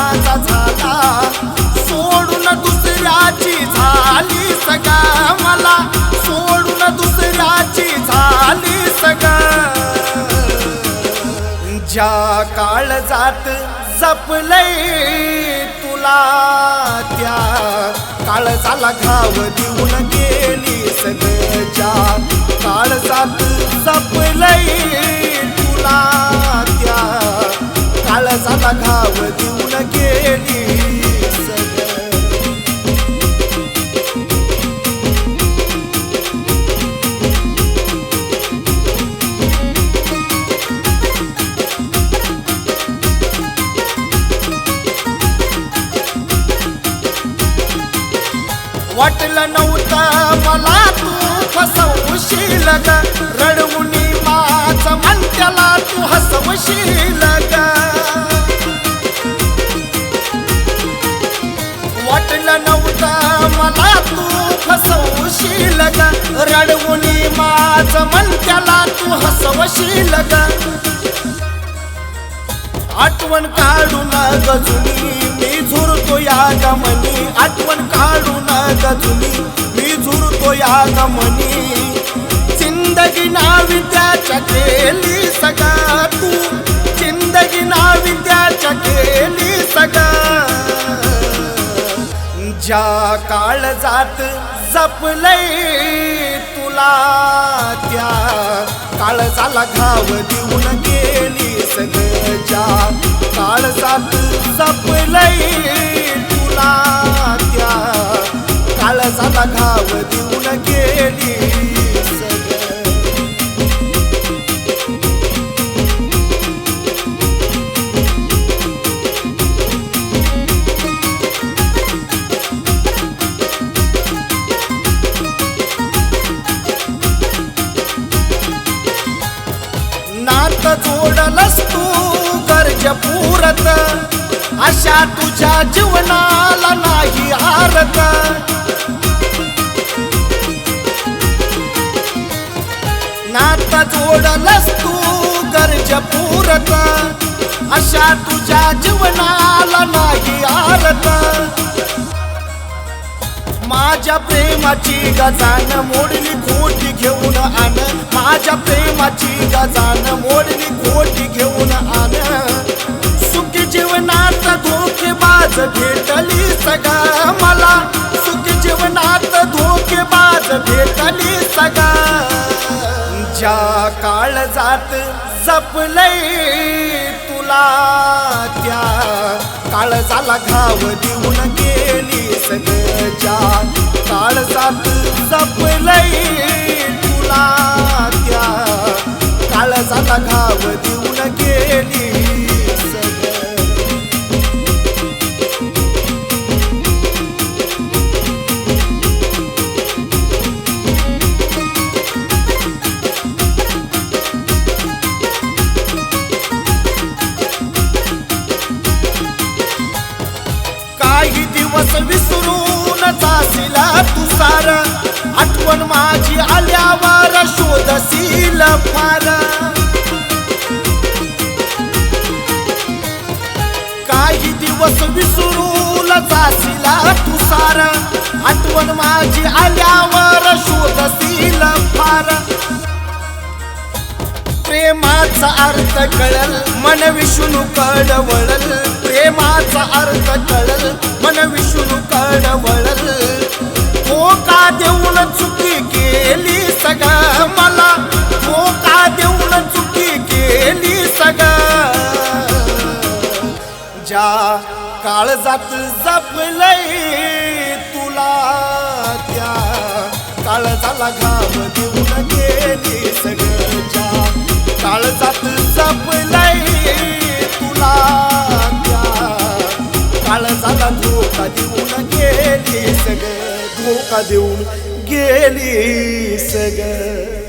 माझा झाला सोडून दुसऱ्याची झाली सगा मला सोडून दुसऱ्याची झाली सगा ज्या काळजात जपलंय तुला त्या काळजाला घाव देऊन गेली सगळं ज्या काळजात जपलंय तुला त्या काळजाला घाव देऊन गेली वाटलं नव्हतं मला तू फसवशील ग रडवुनी माझं मन त्याला तू हसवशील ग वाटलं नव्हतं मला तू फसवशील ग रडवुनी माझं मन त्याला तू हसवशील ग आठवण काढून गजुनी मी झुरतो या गमनी आठवण काढून गजुनी मी झुरतो या गमनी जिंदगी नावी त्याच्या केली सगा तू जिंदगी नावी त्याच्या केली सगा ज्या काळजात जपलंय तुला त्या काळजाला घाव देऊन गेली सगळं ज्या काळजात जपलंय तुला त्या काळजाला घाव देऊन गेली नात जोडलस तू गरज पुरत अशा तुझ्या जीवनाला नाही हारत नात जोडलस तू गरज पुरत अशा तुझ्या जीवनाला नाही हारत माझ्या प्रेमाची गजान मोडली खोटी घेऊन आण माझ्या प्रेमाची गजान मोडली खोटी घेऊन आण सुखी जीवनात धोकेबाज भेटली सगा मला सुखी जीवनात धोकेबाज भेटली सगा ज्या काळजात जपलंय तुला त्या काळजाला घाव देऊन गेली सगळं ज्या काळजात जपलंय तुला त्या काळजाला घाव देऊन गेली काही दिवस विसरून जाशीला तू सार आठवण माझी आल्यावर शोधशील फार काही दिवस विसरून जाशीला तू सार आठवण माझी आल्यावर शोधशील फार प्रेमाचा अर्थ कळल मन विष्णू कडवळल प्रेमाचा अर्थ कळल मन विष्णू कडवळल धोका देऊन चुकी केली सगा मला धोका देऊन चुकी केली सगा ज्या काळजात जपलंय तुला त्या काळजाला घाव देऊन गेली सगळं ज्या काळजात जपलंय तुला त्या काळजाला धोका देऊन गेली सगळं धोका देऊन गेली सगळं